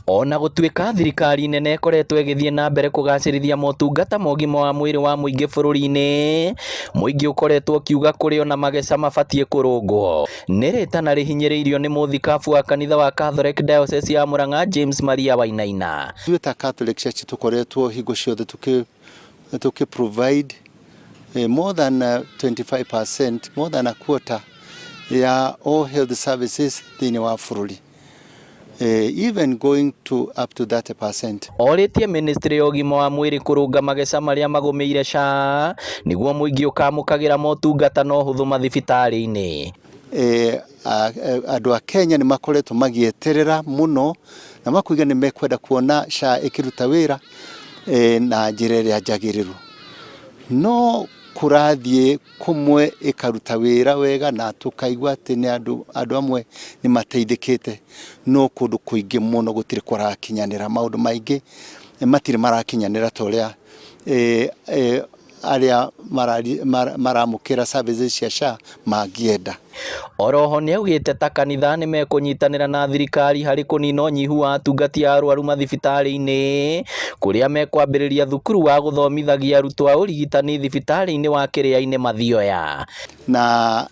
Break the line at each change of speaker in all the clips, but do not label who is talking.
Ona gũtuĩka thirikari nene ĩkoretwo ĩgĩthiĩ na mbere kũgacĩrithia motungata ma ũgima wa mwĩrĩ wa mũingĩ bũrũri-inĩ, mũingĩ ũkoretwo ũkiuga kũrĩ ona mageca mabatiĩ kũrũngwo. Nĩ rĩtana rĩhinyĩrĩirio nĩ mũthikabu wa kanitha wa Catholic Diocese ya Murang'a James Maria Wainaina.
Ithuĩ ta Catholic Church tũkoretwo hingo ciothe provide more than 25%, more than a quarter ya all health services thĩinĩ wa bũrũri. Even going to up to 30%.
Orĩtie ministry ya ũgima wa mwĩrĩ kũrũnga mageca marĩa magũmĩire SHA nĩguo mũingĩ ũkamũkagĩra motungata na ũhũthũ mathibitarĩ-inĩ.
Andũ a Kenya nĩ makoretwo magĩeterera mũno na makuiga nĩ mekwenda kuona SHA ĩkĩruta wĩra na njĩra ĩrĩa njagĩrĩru. No kũrathiĩ kũmwe ĩkaruta wĩra wega na tukaigua atĩ nĩ andũ amwe nĩ mateithĩkĩte, no kũndũ kũingĩ mũno gũtirĩ kũrakinyanĩra, maũndũ maingĩ matirĩ marakinyanĩra ta ũrĩa arĩa maramũkĩra services cia SHA mangĩenda.
Oroho nĩ augĩte ta kanitha nĩ mekũnyitanĩra na thirikari harĩ kũnina ũnyihu wa atungati a arwaru mathibitarĩ-inĩ, kũrĩa mekwambĩrĩria thukuru wa gũthomithagia arutwo a ũrigitani thibitarĩ-inĩ wa Kĩrĩa-inĩ Mathioya.
Na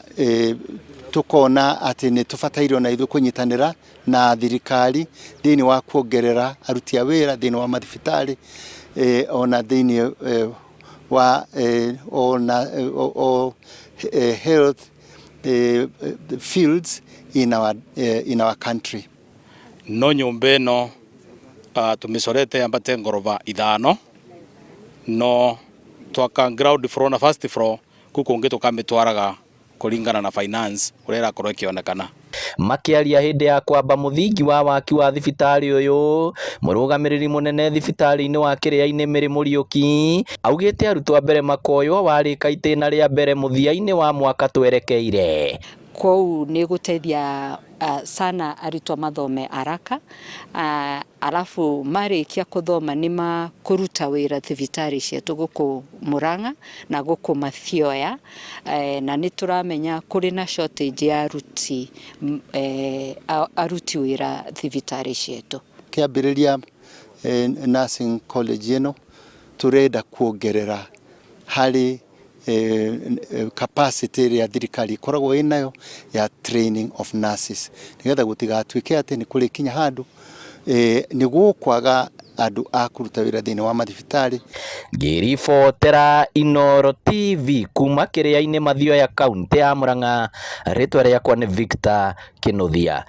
tukona atĩ nĩ tũbataire na ithuĩ kũnyitanĩra na thirikari thĩinĩ wa kuongerera aruti a wĩra thĩinĩ wa mathibitarĩ ona thĩinĩ wa health fields in our country.
No nyũmba ĩno tũmĩcorete yambate ngoroba 5, no twaka ground floor na first floor kũngĩ tũkamĩtwaraga kũringana na finance ũrĩa ĩrakorwo ĩkĩonekana.
Makĩaria hĩndĩ ya kwamba mũthingi wa waki wa thibitarĩ ũyũ, mũrũgamĩrĩri mũnene thibitarĩ-inĩ wa Kĩrĩa-inĩ Mary Mũriũki augĩte arutwo a mbere makoywo warĩka itĩna rĩa mbere mũthia-inĩ wa mwaka twerekeire.
Kũu nĩ gũteithia sana arutwo mathome haraka, alafu marĩkia kũthoma nĩ makũruta wĩra thibitarĩ ciitũ gũkũ Murang'a na gũkũ Mathioya, na nĩ tũramenya kũrĩ na shortage ya aruti wĩra thibitarĩ ciitũ.
Kĩambĩrĩria nursing college ĩno tũrenda kuongerera harĩ capacity ĩrĩa thirikari ikoragwo ĩnayo ya training of nurses, nĩgetha gũtigatuĩke atĩ nĩ kũrĩ kinya handũ nĩ gũkwaga andũ a kũruta wĩra thĩinĩ wa mathibitarĩ.
Ngĩribotera Inooro TV kuma Kĩrĩa-inĩ Mathioya kaunti ya Murang'a, rĩtwa rĩakwa nĩ Victor Kĩnuthia.